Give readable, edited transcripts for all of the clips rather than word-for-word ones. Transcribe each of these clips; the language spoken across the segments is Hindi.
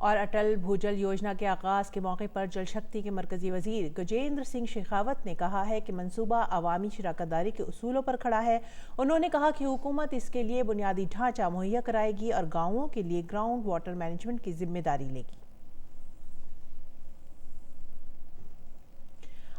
और अटल भूजल योजना के आगाज के मौके पर जल शक्ति के मरकजी वजीर गजेंद्र सिंह शेखावत ने कहा है कि मंसूबा अवामी शराकतदारी के उसूलों पर खड़ा है। उन्होंने कहा कि हुकूमत इसके लिए बुनियादी ढांचा मुहैया कराएगी और गांवों के लिए ग्राउंड वाटर मैनेजमेंट की जिम्मेदारी लेगी।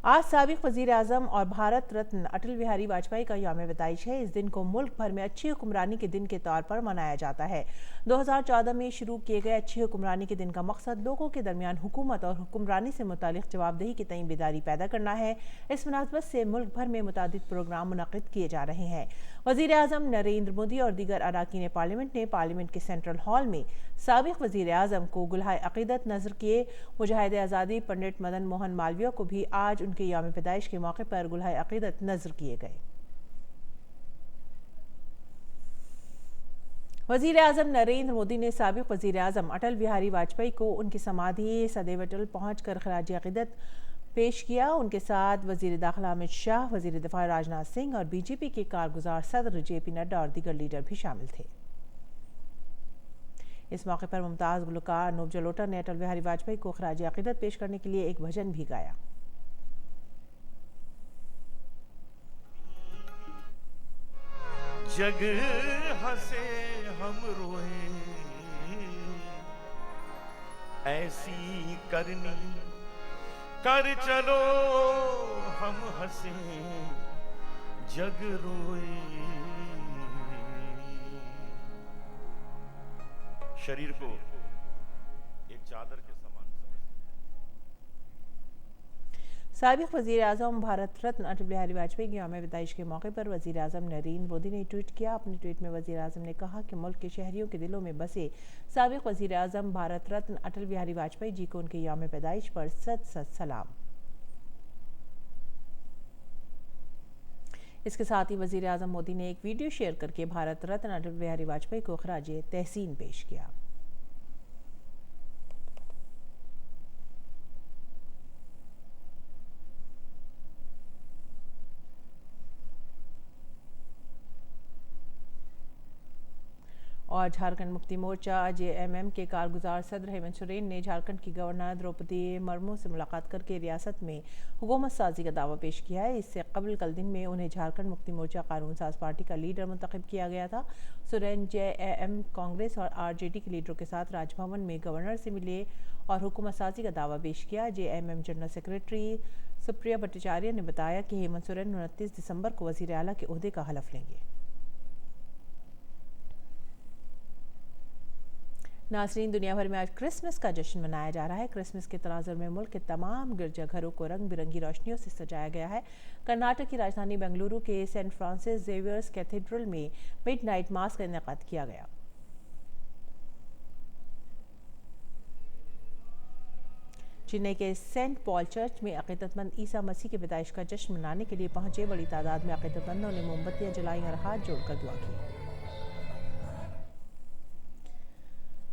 आज साबिक वजीर आजम और भारत रत्न अटल बिहारी वाजपेयी का यौम पैदाइश है। इस दिन को मुल्क भर में अच्छी हुक्मरानी के दिन के तौर पर मनाया जाता है। 2014 में शुरू किए गए अच्छी हुक्मरानी के दिन का मकसद लोगों के दरमियान हुकूमत और हुक्मरानी से मुतालिक जवाबदेही की तय बेदारी पैदा करना है। इस मुनासबत से मुल्क भर में मुतादिद प्रोग्राम मुनक्किद किए जा रहे हैं। वजीर आजम नरेंद्र मोदी और दीगर अराकीन पार्लियामेंट ने पार्लियामेंट के सेंट्रल हॉल में साबिक वजीर आजम को गुलहाए अकीदत नजर किए। मुजाहिद आज़ादी पंडित मदन मोहन मालवीय को भी आज उनके यौम पैदाइश के मौके पर गुलहाए अकीदत नजर किए गए। वजीर आजम नरेंद्र मोदी ने साबिक वजीर आजम अटल बिहारी वाजपेयी को उनकी समाधि सदैव अटल पहुंचकर खराज अकीदत पेश किया। उनके साथ वजीर दाखिला अमित शाह, वजीर दिफा राजनाथ सिंह और बीजेपी के कारगुजार सदर जेपी नड्डा और दीगर लीडर भी शामिल थे। इस मौके पर मुमताज गुलकार अनूप जलोटा ने अटल बिहारी वाजपेयी को खराज अकीदत पेश करने के लिए एक भजन भी गाया। जग हंसे हम रोए, ऐसी करनी कर चलो हम हंसे जग रोए। शरीर को एक चादर के समान साबिक वजीर आजम भारत रत्न अटल बिहारी वाजपेयी के यौम पैदाइश के मौके पर वजीर आजम नरेंद्र मोदी ने ट्वीट किया। अपने ट्वीट में वजीर आजम ने कहा कि मुल्क के शहरियों के दिलों में बसे साबिक वजीर आजम भारत रत्न अटल बिहारी वाजपेयी जी को उनके यौम पैदाइश पर सत सत सलाम। इसके साथ ही वजीर आजम मोदी ने एक वीडियो शेयर करके भारत रत्न अटल बिहारी वाजपेयी को खराज तहसीन पेश किया। और झारखंड मुक्ति मोर्चा जेएमएम के कारगुजार सदर हेमंत सोरेन ने झारखंड की गवर्नर द्रौपदी मुर्मू से मुलाकात करके रियासत में हुकूमत साजी का दावा पेश किया है। इससे कबल कल दिन में उन्हें झारखंड मुक्ति मोर्चा कानून साज पार्टी का लीडर मुंतखब किया गया था। सोरेन जेएएम, कांग्रेस और आरजेडी के लीडरों के साथ राजभवन में गवर्नर से मिले और हुकूमत साजी का दावा पेश किया। JMM general secretary Supriya Bhattacharya ने बताया कि हेमंत सोरेन 29 दिसंबर को वजीर आला के ओहदे का हलफ लेंगे। नाज़रीन, दुनिया भर में आज क्रिसमस का जश्न मनाया जा रहा है। क्रिसमस के तनाज़ुर में मुल्क के तमाम गिरजाघरों को रंग बिरंगी रोशनियों से सजाया गया है। कर्नाटक की राजधानी बेंगलुरु के सेंट फ्रांसिस जेवियर्स कैथेड्रल में मिडनाइट मास का इनेकाद किया गया। चेन्नई के सेंट पॉल चर्च में अकीदतमंद ईसा मसीह के पैदाइश का जश्न मनाने के लिए पहुंचे बड़ी तादाद में अकीदतमंदों ने मोमबत्तियां जलाई और हाथ जोड़कर दुआ की।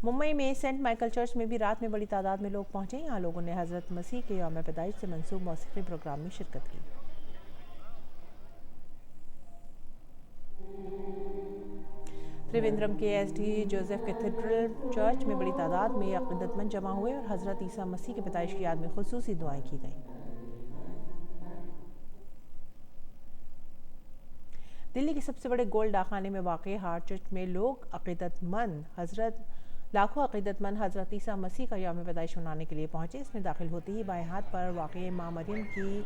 मुंबई में सेंट माइकल चर्च में भी रात में बड़ी तादाद में लोग पहुंचे। यहाँ लोगों ने हजरत मसीह के यौम पैदाइश से मंसूब मौसीकी प्रोग्राम में शिरकत की। त्रिवेंद्रम के एसडी जोसेफ कैथेड्रल चर्च में बड़ी तादाद में अकीदतमंद जमा हुए और हजरत ईसा मसीह के पैदाइश की याद में खुसूसी दुआएं की गईं। दिल्ली के सबसे बड़े गोल्ड डाकखाने में वाक़ हार्ट चर्च में लाखों अकीदतमंद हजरत ईसा मसीह का यौम पैदाइश मनाने के लिए पहुंचे। इसमें दाखिल होते ही बाएं हाथ पर वाक़ माँ मरियम की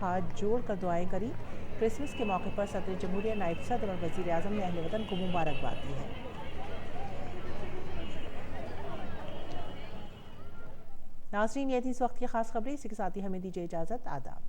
हाथ जोड़कर दुआएं करी। क्रिसमस के मौके पर सदर जमहूरिया, नायब सदर और वज़ीर आज़म ने अहले वतन को मुबारकबाद दी है। नाज़रीन, ये थी इस वक्त की खास खबरें। इसी के साथ ही हमें दीजिए इजाज़त। आदाब।